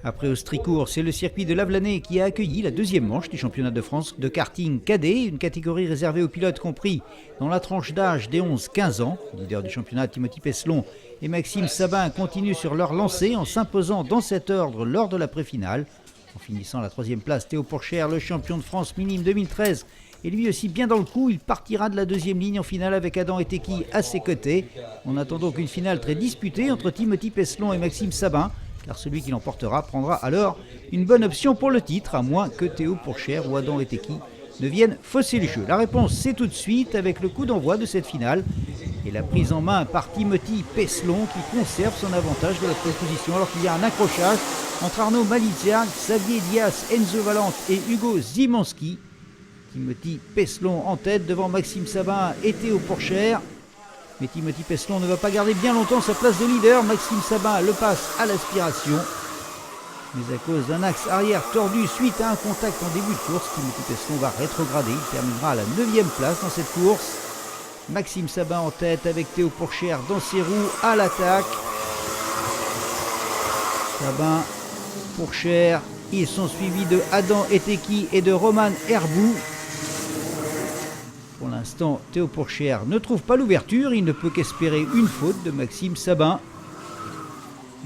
Après Austricourt, c'est le circuit de Lavelanet qui a accueilli la deuxième manche du championnat de France de karting cadet, une catégorie réservée aux pilotes compris dans la tranche d'âge des 11-15 ans. Leader du championnat, Timothy Pesselon et Maxime Sabin continuent sur leur lancée en s'imposant dans cet ordre lors de la pré-finale. En finissant à la troisième place, Théo Pourchère, le champion de France minime 2013, est lui aussi bien dans le coup. Il partira de la deuxième ligne en finale avec Adam Eteki à ses côtés. On attend donc une finale très disputée entre Timothy Pesselon et Maxime Sabin, car celui qui l'emportera prendra alors une bonne option pour le titre, à moins que Théo Pourchère ou Adam Eteki ne viennent fausser le jeu. La réponse, c'est tout de suite avec le coup d'envoi de cette finale et la prise en main par Timothy Pesselon qui conserve son avantage de la position alors qu'il y a un accrochage entre Arnaud Malizia, Xavier Diaz, Enzo Valente et Hugo Zimanski. Timothy Pesselon en tête devant Maxime Sabin et Théo Pourchère. Mais Timothy Pesselon ne va pas garder bien longtemps sa place de leader. Maxime Sabin le passe à l'aspiration. Mais à cause d'un axe arrière tordu suite à un contact en début de course, Timothy Pesselon va rétrograder. Il terminera à la 9e place dans cette course. Maxime Sabin en tête avec Théo Pourchère dans ses roues à l'attaque. Sabin, Pourchère, ils sont suivis de Adam Eteki et de Roman Herbou. Pour l'instant, Théo Pourchère ne trouve pas l'ouverture, il ne peut qu'espérer une faute de Maxime Sabin.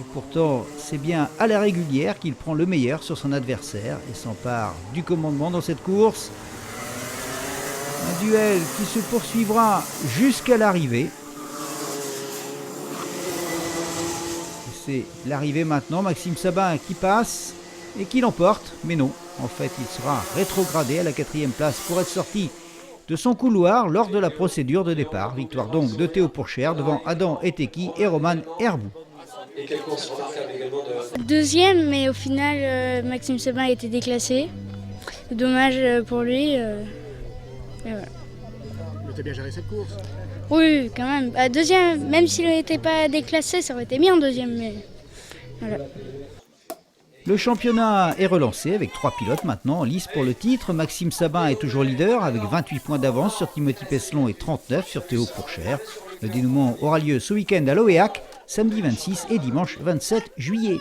Et pourtant, c'est bien à la régulière qu'il prend le meilleur sur son adversaire et s'empare du commandement dans cette course. Un duel qui se poursuivra jusqu'à l'arrivée. C'est l'arrivée maintenant, Maxime Sabin qui passe et qui l'emporte, mais non, en fait il sera rétrogradé à la 4e place pour être sorti de son couloir lors de la procédure de départ. Victoire donc de Théo Pourchère devant Adam Eteki et Roman Herbou. Et quelle course remarquable également de... Deuxième, mais au final, Maxime Sabin a été déclassé. Dommage pour lui. Et voilà. Mais t'as bien géré cette course? Oui, quand même. Deuxième, même s'il n'était pas déclassé, ça aurait été bien en deuxième. Mais voilà. Le championnat est relancé avec 3 pilotes maintenant en lice pour le titre. Maxime Sabin est toujours leader avec 28 points d'avance sur Timothy Pesselon et 39 sur Théo Pourchère. Le dénouement aura lieu ce week-end à l'Oéac, samedi 26 et dimanche 27 juillet.